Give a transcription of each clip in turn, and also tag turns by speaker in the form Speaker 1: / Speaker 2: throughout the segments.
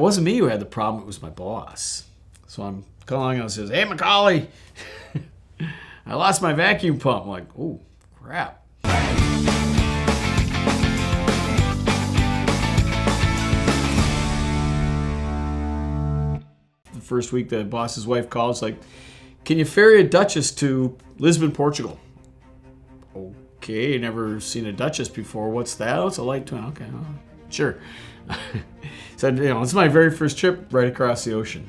Speaker 1: wasn't me who had the problem, it was my boss. So I'm calling and says, "Hey, McCauley, I lost my vacuum pump." I'm like, "Oh, crap." The first week, the boss's wife calls, like, "Can you ferry a Duchess to Lisbon, Portugal?" Okay, never seen a Duchess before. What's that? Oh, it's a light twin. Okay, well, sure. So, it's my very first trip right across the ocean.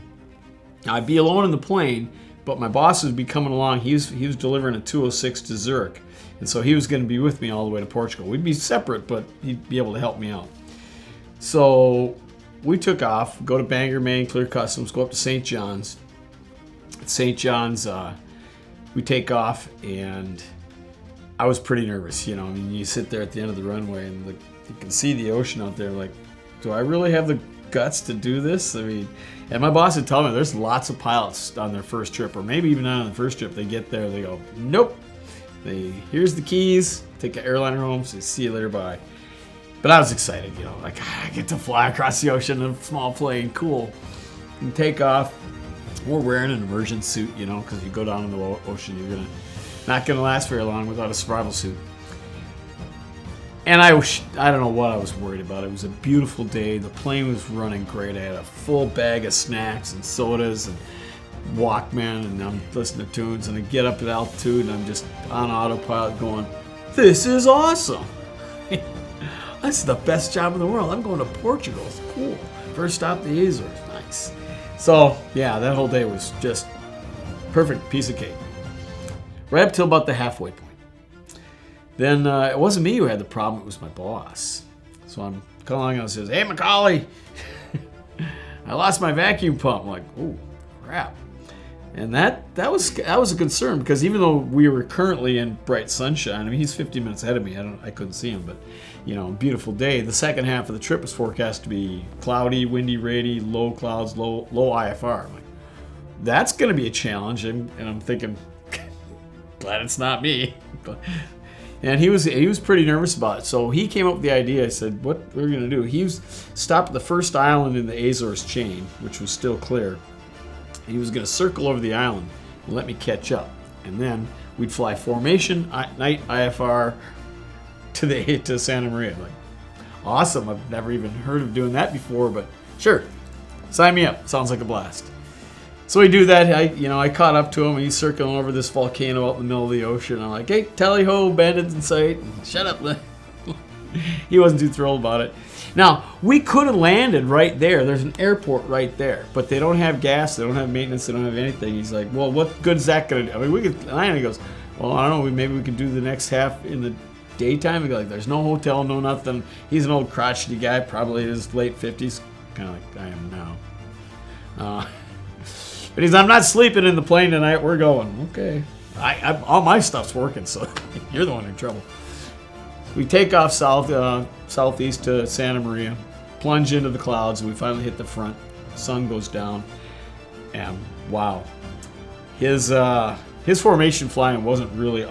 Speaker 1: I'd be alone in the plane, but my boss would be coming along. He was delivering a 206 to Zurich, and so he was going to be with me all the way to Portugal. We'd be separate, but he'd be able to help me out. So we took off, go to Bangor, Maine, clear customs, go up to St. John's. At St. John's, we take off, and I was pretty nervous. You sit there at the end of the runway, and you can see the ocean out there. Like, do I really have the guts to do this? And my boss would tell me there's lots of pilots on their first trip, or maybe even not on the first trip. They get there, they go, "Nope. Here's the keys. Take the airliner home. So see you later, bye." But I was excited, like, I get to fly across the ocean in a small plane, cool. And take off. We're wearing an immersion suit, because you go down in the ocean, you're not gonna last very long without a survival suit. And I don't know what I was worried about. It was a beautiful day. The plane was running great. I had a full bag of snacks and sodas and Walkman, and I'm listening to tunes, and I get up at altitude, and I'm just on autopilot going, "This is awesome. This is the best job in the world. I'm going to Portugal. It's cool. First stop, the Azores. Nice." So, yeah, that whole day was just perfect piece of cake. Right up till about the halfway point. Then it wasn't me who had the problem, it was my boss. So I'm calling and says, "Hey, McCauley, I lost my vacuum pump." I'm like, "Oh, crap." And that was a concern, because even though we were currently in bright sunshine, he's 15 minutes ahead of me. I couldn't see him, but beautiful day. The second half of the trip was forecast to be cloudy, windy, rainy, low clouds, low IFR. I'm like, that's going to be a challenge, and I'm thinking, glad it's not me. And he was pretty nervous about it. So he came up with the idea. I said, "What we're going to do?" He stopped at the first island in the Azores chain, which was still clear. He was going to circle over the island and let me catch up. And then we'd fly formation, night IFR to Santa Maria. Like, awesome. I've never even heard of doing that before, but sure. Sign me up. Sounds like a blast. So we do that. I caught up to him, and he's circling over this volcano out in the middle of the ocean. I'm like, "Hey, tally-ho, bandits in sight." Shut up. He wasn't too thrilled about it. Now, we could have landed right there. There's an airport right there, but they don't have gas, they don't have maintenance, they don't have anything. He's like, "Well, what good is that going to do?" We could land. He goes, "Well, I don't know, maybe we could do the next half in the daytime." We go, like, "There's no hotel, no nothing." He's an old crotchety guy, probably in his late 50s, kind of like I am now. But he's, "I'm not sleeping in the plane tonight, we're going." Okay. All my stuff's working, so you're the one in trouble. We take off southeast to Santa Maria, plunge into the clouds, and we finally hit the front. The sun goes down, and wow. His formation flying wasn't really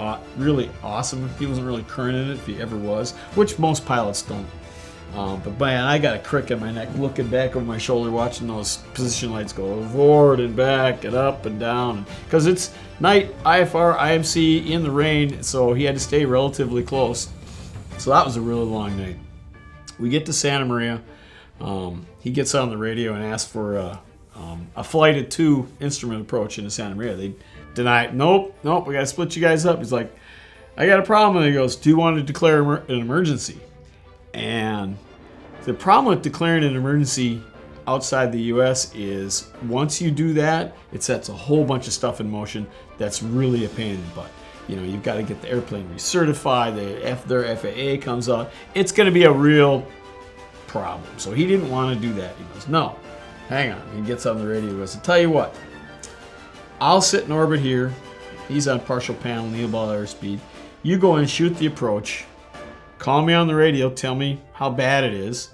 Speaker 1: awesome. He wasn't really current in it, if he ever was, which most pilots don't. But man, I got a crick in my neck looking back over my shoulder, watching those position lights go forward and back and up and down. Because it's night, IFR, IMC, in the rain, so he had to stay relatively close. So that was a really long night. We get to Santa Maria. He gets on the radio and asks for a flight of 2 instrument approach into Santa Maria. They deny it. Nope, we got to split you guys up. He's like, "I got a problem." And he goes, "Do you want to declare an emergency?" And the problem with declaring an emergency outside the U.S. is once you do that, it sets a whole bunch of stuff in motion that's really a pain in the butt. You've got to get the airplane recertified, their FAA comes out. It's going to be a real problem. So he didn't want to do that. He goes, "No, hang on." He gets on the radio and goes, "I'll tell you what, I'll sit in orbit here." He's on partial panel, near ball airspeed. "You go and shoot the approach. Call me on the radio, tell me how bad it is.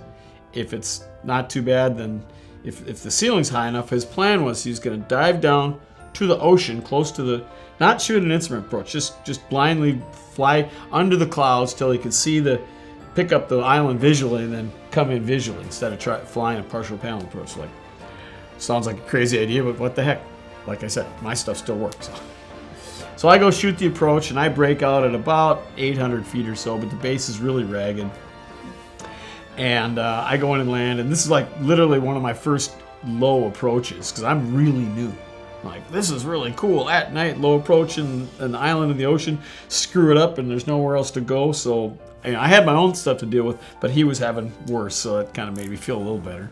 Speaker 1: If it's not too bad, then if the ceiling's high enough." His plan was he's going to dive down to the ocean, close to the, not shoot an instrument approach, just blindly fly under the clouds till he could pick up the island visually, and then come in visually instead of flying a partial panel approach. Like, sounds like a crazy idea, but what the heck? Like I said, my stuff still works. So I go shoot the approach, and I break out at about 800 feet or so, but the base is really ragged. And I go in and land, and this is like literally one of my first low approaches because I'm really new. Like, this is really cool. At night, low approach in an island in the ocean, screw it up, and there's nowhere else to go. So I had my own stuff to deal with, but he was having worse, so it kind of made me feel a little better.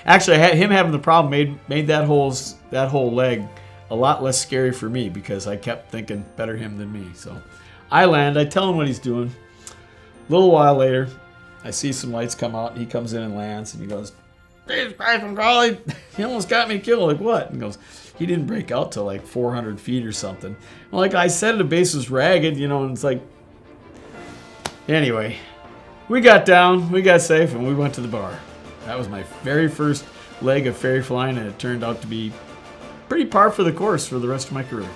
Speaker 1: Actually, him having the problem made that whole leg a lot less scary for me because I kept thinking better him than me. So I land, I tell him what he's doing. A little while later, I see some lights come out, and he comes in and lands, and he goes, "Jesus Christ, McCauley, he almost got me killed." Like, what? And he goes, he didn't break out till like 400 feet or something. Well, like I said, the base was ragged, and it's like, anyway, we got down, we got safe, and we went to the bar. That was my very first leg of fairy flying, and it turned out to be pretty par for the course for the rest of my career.